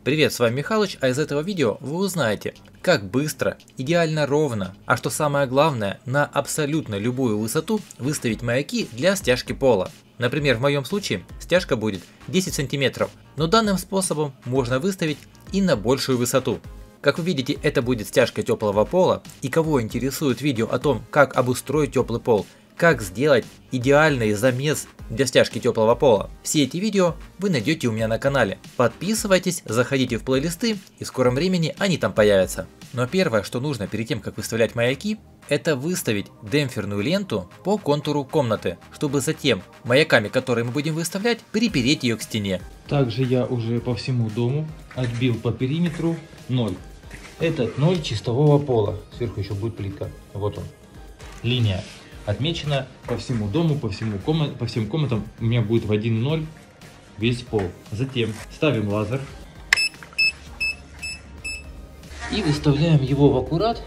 Привет, с вами Михалыч, а из этого видео вы узнаете, как быстро, идеально ровно, а что самое главное, на абсолютно любую высоту выставить маяки для стяжки пола. Например, в моем случае стяжка будет 10 см, но данным способом можно выставить и на большую высоту. Как вы видите, это будет стяжка теплого пола, и кого интересует видео о том, как обустроить теплый пол, как сделать идеальный замес для стяжки теплого пола. Все эти видео вы найдете у меня на канале. Подписывайтесь, заходите в плейлисты, и в скором времени они там появятся. Но первое, что нужно перед тем, как выставлять маяки, это выставить демпферную ленту по контуру комнаты, чтобы затем маяками, которые мы будем выставлять, припереть ее к стене. Также я уже по всему дому отбил по периметру 0. Этот 0 чистового пола. Сверху еще будет плитка. Вот он. Линия отмечена по всему дому, по всем комнатам. У меня будет в 1,0 весь пол. Затем ставим лазер и выставляем его в аккурат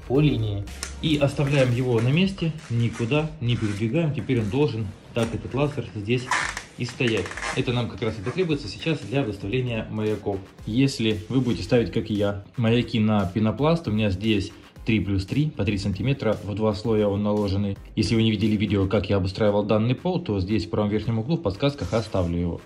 по линии. И оставляем его на месте, никуда не передвигаем. Теперь он должен, так этот лазер, здесь и стоять. Это нам как раз и потребуется сейчас для выставления маяков. Если вы будете ставить, как и я, маяки на пенопласт, у меня здесь 3 плюс 3 по 3 сантиметра, в 2 слоя он наложенный. Если вы не видели видео, как я обустраивал данный пол, то здесь в правом верхнем углу в подсказках оставлю его.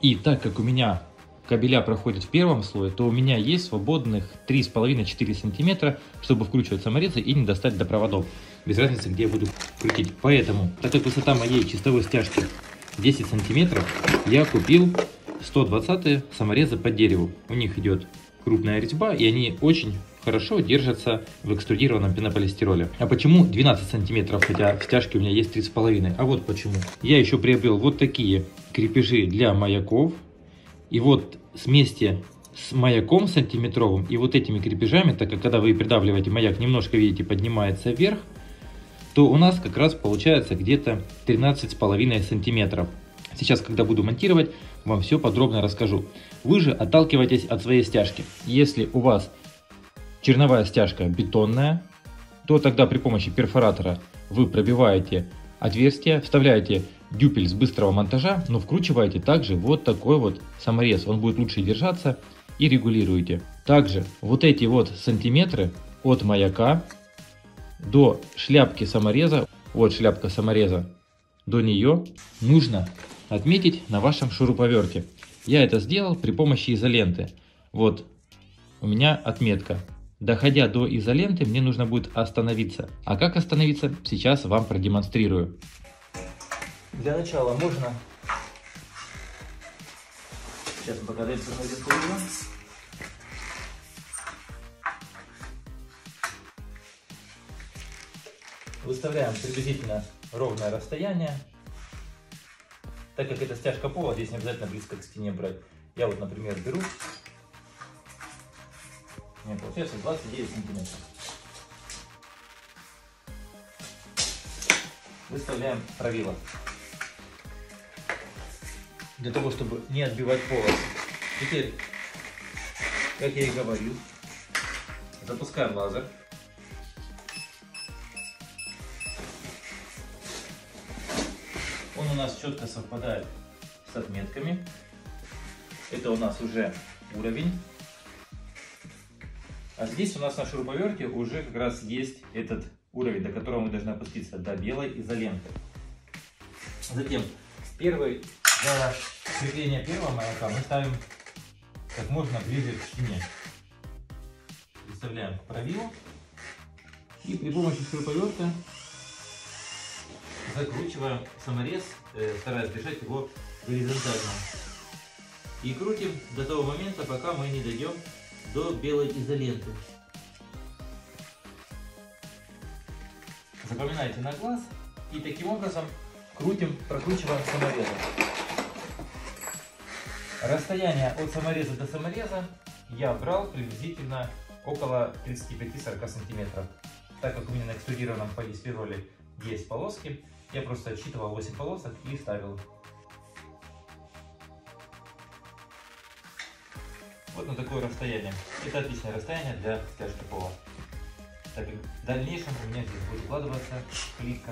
И так как у меня кабеля проходят в первом слое, то у меня есть свободных 3,5-4 сантиметра, чтобы вкручивать саморезы и не достать до проводов. Без разницы, где я буду крутить. Поэтому, так как высота моей чистовой стяжки 10 сантиметров, я купил 120 саморезы по дереву. У них идет крупная резьба, и они очень хорошо держатся в экструдированном пенополистироле. А почему 12 сантиметров, хотя в стяжке у меня есть 3,5? А вот почему. Я еще приобрел вот такие крепежи для маяков. И вот вместе с маяком сантиметровым и вот этими крепежами, так как когда вы придавливаете маяк, немножко, видите, поднимается вверх, то у нас как раз получается где-то 13,5 сантиметров. Сейчас, когда буду монтировать, вам все подробно расскажу. Вы же отталкиваетесь от своей стяжки. Если у вас черновая стяжка бетонная, то тогда при помощи перфоратора вы пробиваете отверстие, вставляете дюпель с быстрого монтажа, но вкручиваете также вот такой вот саморез. Он будет лучше держаться, и регулируете. Также вот эти вот сантиметры от маяка до шляпки самореза, вот шляпка самореза, до нее нужно отметить на вашем шуруповерте. Я это сделал при помощи изоленты. Вот у меня отметка. Доходя до изоленты, мне нужно будет остановиться. А как остановиться, сейчас вам продемонстрирую. Для начала можно... Сейчас мы пока дальше выставляем приблизительно ровное расстояние. Так как это стяжка пола, здесь не обязательно близко к стене брать. Я вот, например, беру. У меня получается 29 сантиметров. Выставляем правило. Для того, чтобы не отбивать полос. Теперь, как я и говорил, запускаем лазер. Он у нас четко совпадает с отметками. Это у нас уже уровень. А здесь у нас на шуруповерте уже как раз есть этот уровень, до которого мы должны опуститься, до белой изоленты. Затем для крепления первого маяка мы ставим как можно ближе к стене. Выставляем правило и при помощи шуруповерта закручиваем саморез, стараясь держать его горизонтально. И крутим до того момента, пока мы не дойдем до белой изоленты. Запоминайте на глаз и таким образом прокручиваем саморезом. Расстояние от самореза до самореза я брал приблизительно около 35-40 сантиметров. Так как у меня на экструдированном полистироле есть полоски, я просто отсчитывал 8 полосок и ставил. Вот на такое расстояние. Это отличное расстояние для стяжки пола. Так как в дальнейшем у меня здесь будет укладываться плитка.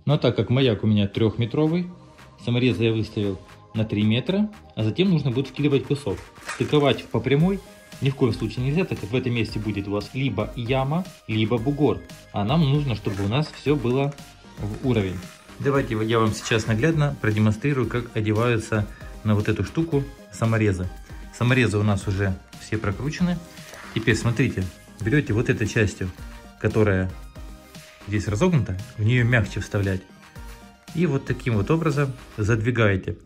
Но так как маяк у меня 3-метровый, саморезы я выставил на 3 метра, а затем нужно будет вкидывать кусок. Стыковать по прямой ни в коем случае нельзя, так как в этом месте будет у вас либо яма, либо бугор. А нам нужно, чтобы у нас все было в уровень. Давайте я вам сейчас наглядно продемонстрирую, как одеваются на вот эту штуку саморезы. Саморезы у нас уже все прокручены. Теперь смотрите, берете вот этой частью, которая здесь разогнута, в нее мягче вставлять. И вот таким вот образом задвигаете.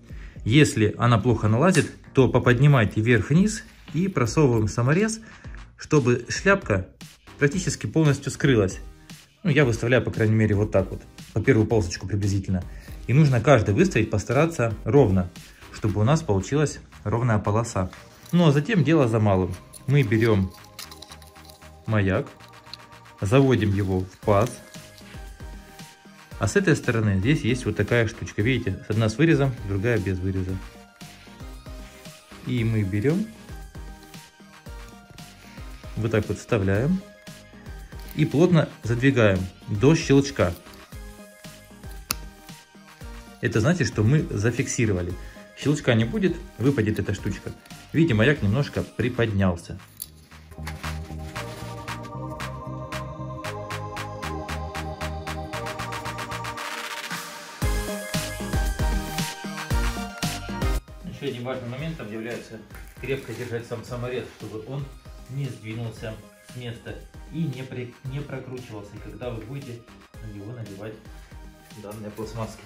Если она плохо налазит, то поподнимайте вверх-вниз и просовываем саморез, чтобы шляпка практически полностью скрылась. Ну, я выставляю, по крайней мере, вот так вот, по первую полосочку приблизительно. И нужно каждый выставить, постараться ровно, чтобы у нас получилась ровная полоса. Ну, а затем дело за малым. Мы берем маяк, заводим его в паз. А с этой стороны здесь есть вот такая штучка. Видите, одна с вырезом, другая без выреза. И мы берем, вот так вот вставляем и плотно задвигаем до щелчка. Это значит, что мы зафиксировали. Щелчка не будет, выпадет эта штучка. Видите, маяк немножко приподнялся. Еще одним важным моментом является крепко держать сам саморез, чтобы он не сдвинулся с места и не прокручивался, когда вы будете на него надевать данные пластмасски.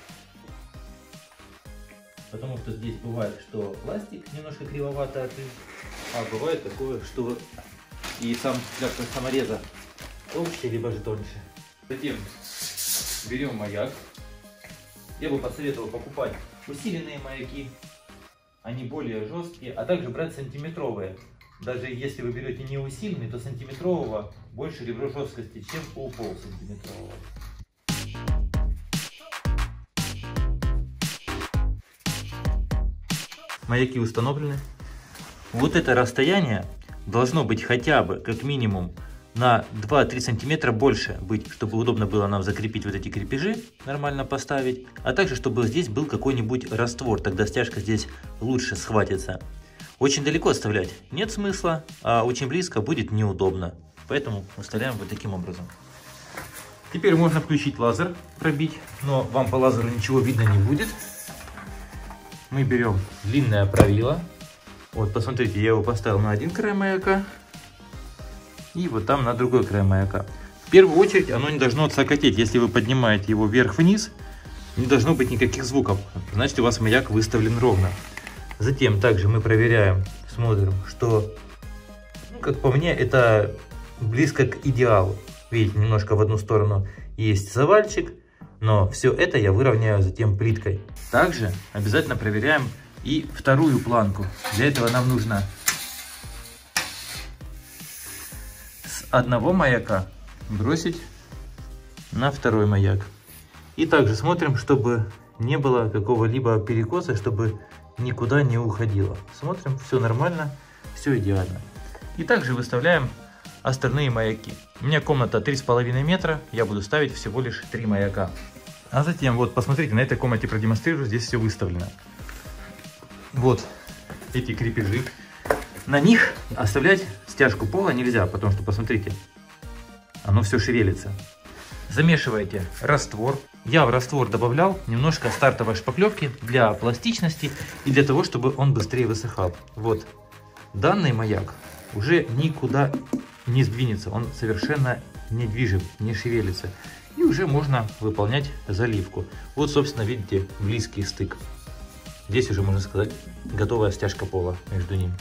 Потому что здесь бывает, что пластик немножко кривовато открыт, а бывает такое, что и сам шляпка самореза толще либо же тоньше. Затем берем маяк. Я бы посоветовал покупать усиленные маяки. Они более жесткие, а также брать сантиметровые. Даже если вы берете не усиленный, то сантиметрового больше ребро жесткости, чем у полусантиметрового. Маяки установлены. Вот это расстояние должно быть хотя бы, как минимум, на 2-3 сантиметра больше быть, чтобы удобно было нам закрепить вот эти крепежи, нормально поставить, а также чтобы здесь был какой-нибудь раствор, тогда стяжка здесь лучше схватится. Очень далеко оставлять нет смысла, а очень близко будет неудобно, поэтому выставляем вот таким образом. Теперь можно включить лазер, пробить, но вам по лазеру ничего видно не будет. Мы берем длинное правило, вот посмотрите, я его поставил на один край маяка. И вот там на другой край маяка. В первую очередь оно не должно цокотеть. Если вы поднимаете его вверх-вниз, не должно быть никаких звуков. Значит, у вас маяк выставлен ровно. Затем также мы проверяем, смотрим, что, ну, как по мне, это близко к идеалу. Видите, немножко в одну сторону есть завальчик, но все это я выровняю затем плиткой. Также обязательно проверяем и вторую планку. Для этого нам нужно одного маяка бросить на второй маяк. И также смотрим, чтобы не было какого-либо перекоса, чтобы никуда не уходило. Смотрим, все нормально, все идеально. И также выставляем остальные маяки. У меня комната 3,5 метра, я буду ставить всего лишь 3 маяка. А затем, вот посмотрите, на этой комнате продемонстрирую, здесь все выставлено. Вот эти крепежи. На них оставлять стяжку пола нельзя, потому что, посмотрите, оно все шевелится. Замешивайте раствор. Я в раствор добавлял немножко стартовой шпаклевки для пластичности и для того, чтобы он быстрее высыхал. Вот данный маяк уже никуда не сдвинется, он совершенно недвижим, не шевелится. И уже можно выполнять заливку. Вот, собственно, видите, близкий стык. Здесь уже, можно сказать, готовая стяжка пола между ними.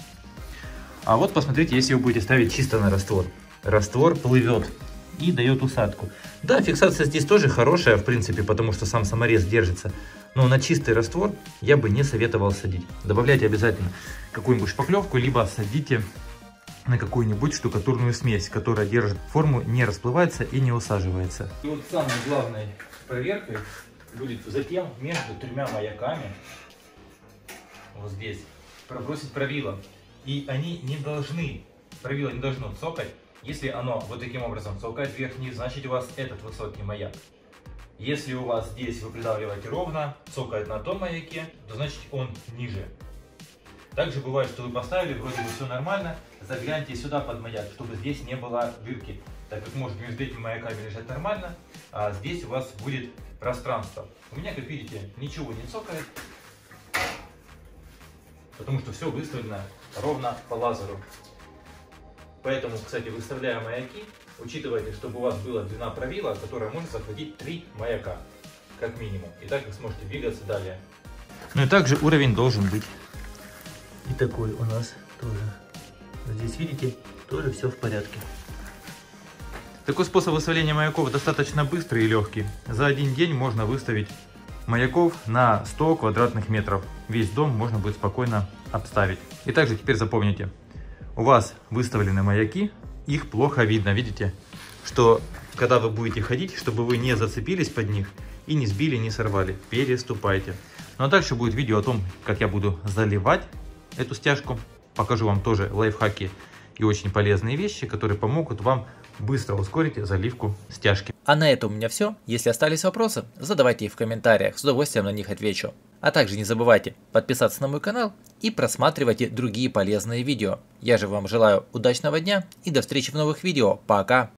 А вот посмотрите, если вы будете ставить чисто на раствор. Раствор плывет и дает усадку. Да, фиксация здесь тоже хорошая, в принципе, потому что сам саморез держится. Но на чистый раствор я бы не советовал садить. Добавляйте обязательно какую-нибудь шпаклевку, либо садите на какую-нибудь штукатурную смесь, которая держит форму, не расплывается и не усаживается. И вот самой главной проверкой будет затем между 3 маяками, вот здесь, пробросить правило. И они не должны, правило не должно цокать. Если оно вот таким образом цокает вверх-вниз, значит у вас этот высокий маяк. Если у вас здесь вы придавливаете ровно, цокает на том маяке, то значит он ниже. Также бывает, что вы поставили, вроде бы все нормально, загляньте сюда под маяк, чтобы здесь не было дырки, так как может между этими маяками лежать нормально, а здесь у вас будет пространство. У меня, как видите, ничего не цокает, потому что все выставлено ровно по лазеру. Поэтому, кстати, выставляя маяки, учитывайте, чтобы у вас была длина правила, которая может захватить 3 маяка, как минимум. И так вы сможете двигаться далее. Ну и также уровень должен быть. И такой у нас тоже. Здесь, видите, тоже все в порядке. Такой способ выставления маяков достаточно быстрый и легкий. За один день можно выставить маяков на 100 квадратных метров. Весь дом можно будет спокойно обставить. И также теперь запомните. У вас выставлены маяки, их плохо видно, видите? Что когда вы будете ходить, чтобы вы не зацепились под них и не сбили, не сорвали, переступайте. Ну а дальше будет видео о том, как я буду заливать эту стяжку. Покажу вам тоже лайфхаки и очень полезные вещи, которые помогут вам быстро ускорить заливку стяжки. А на этом у меня все. Если остались вопросы, задавайте их в комментариях, с удовольствием на них отвечу. А также не забывайте подписаться на мой канал и просматривайте другие полезные видео. Я же вам желаю удачного дня и до встречи в новых видео. Пока!